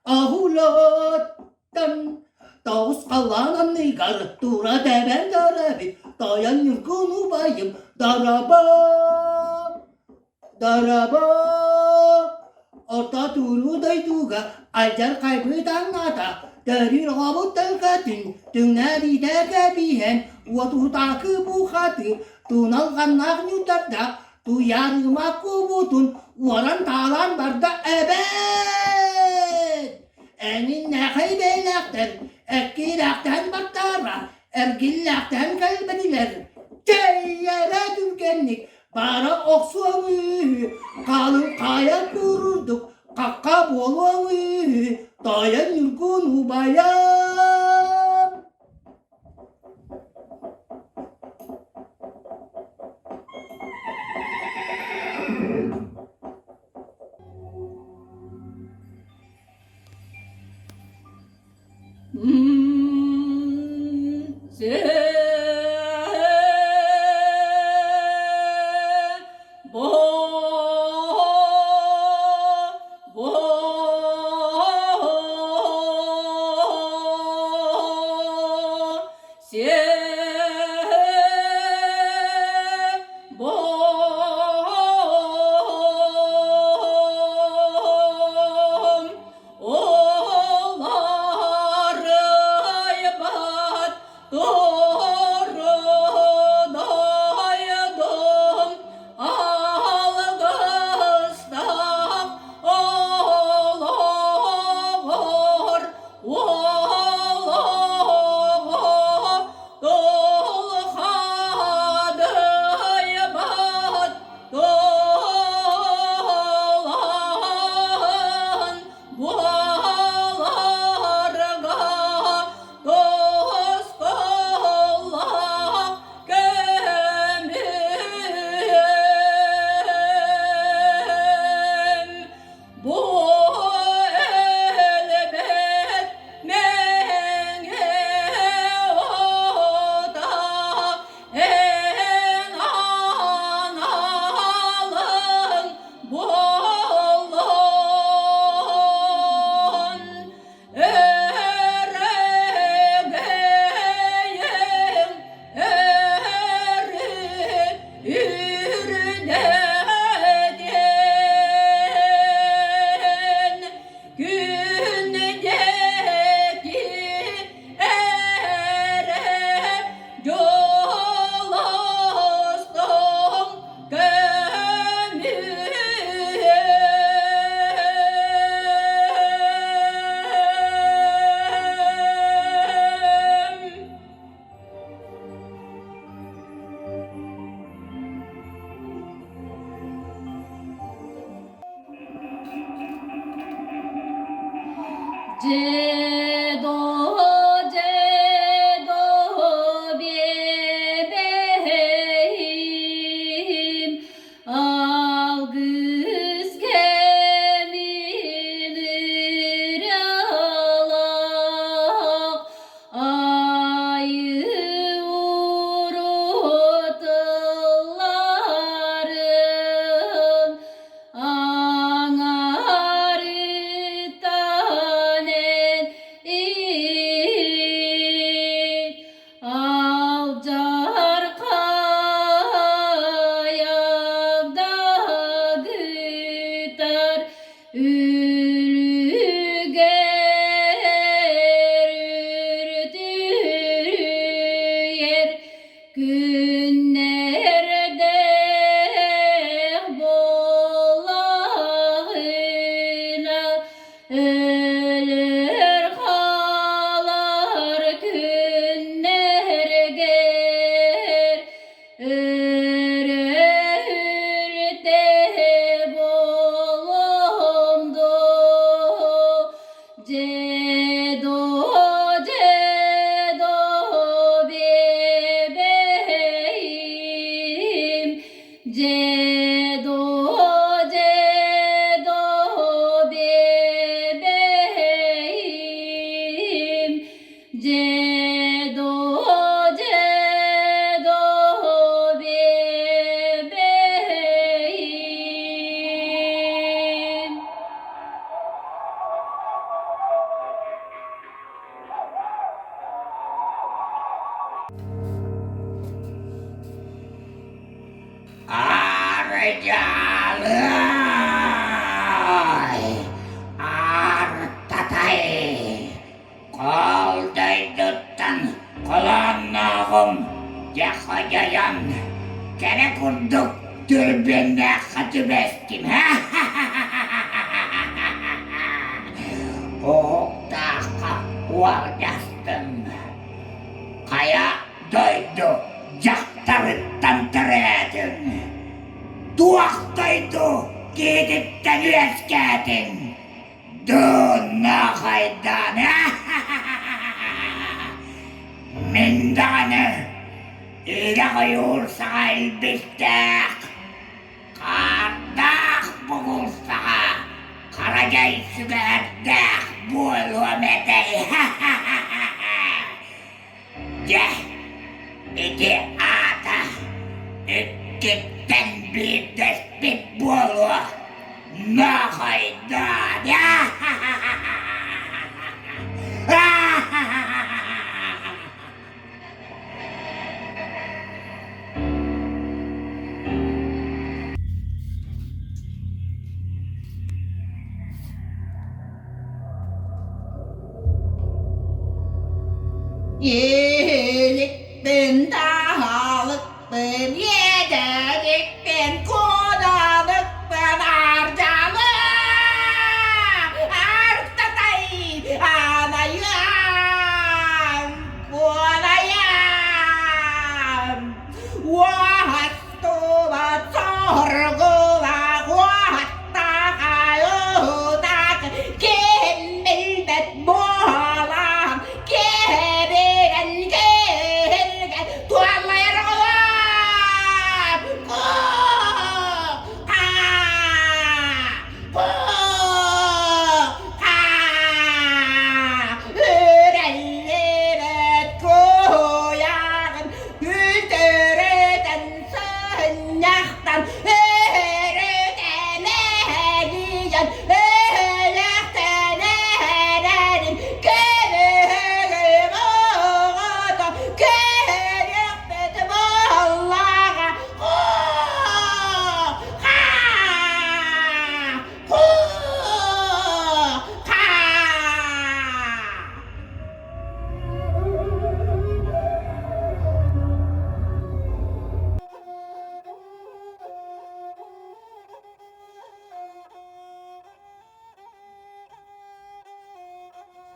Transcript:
ahulatan Tavus kallanan nigar tura deben darabi dayan yurgunu bayım daraba orta turu dayduga ajar kaybıdan nata dari robot terkatin tünari terkabihen waktu takı bu hati tunal kanak nyutarda tu yarıma kubutun waran talan barda ebed enin nehay belakter ekilakten baktara ergillakten kalbediler Ceyyere dürgenlik bara oksuanı kalın kaya kururduk kakka boluanı dayan yurgunu bayam bolumdu kurduk dürbünle katıbestim. O dakika uğraştım. Kaya doydu, caktarıttan tırıyordun. Duaktaydı, gidipten üreskedin. Duna kaydan. Mindanı, ile koyursa elbistek. Kardak bulursa, karagay sügerdek buluğum edeyi. Gel, iki ata, ikitten bir despit buluğu. Ne kaydan. Yelik tình ta họ lực tình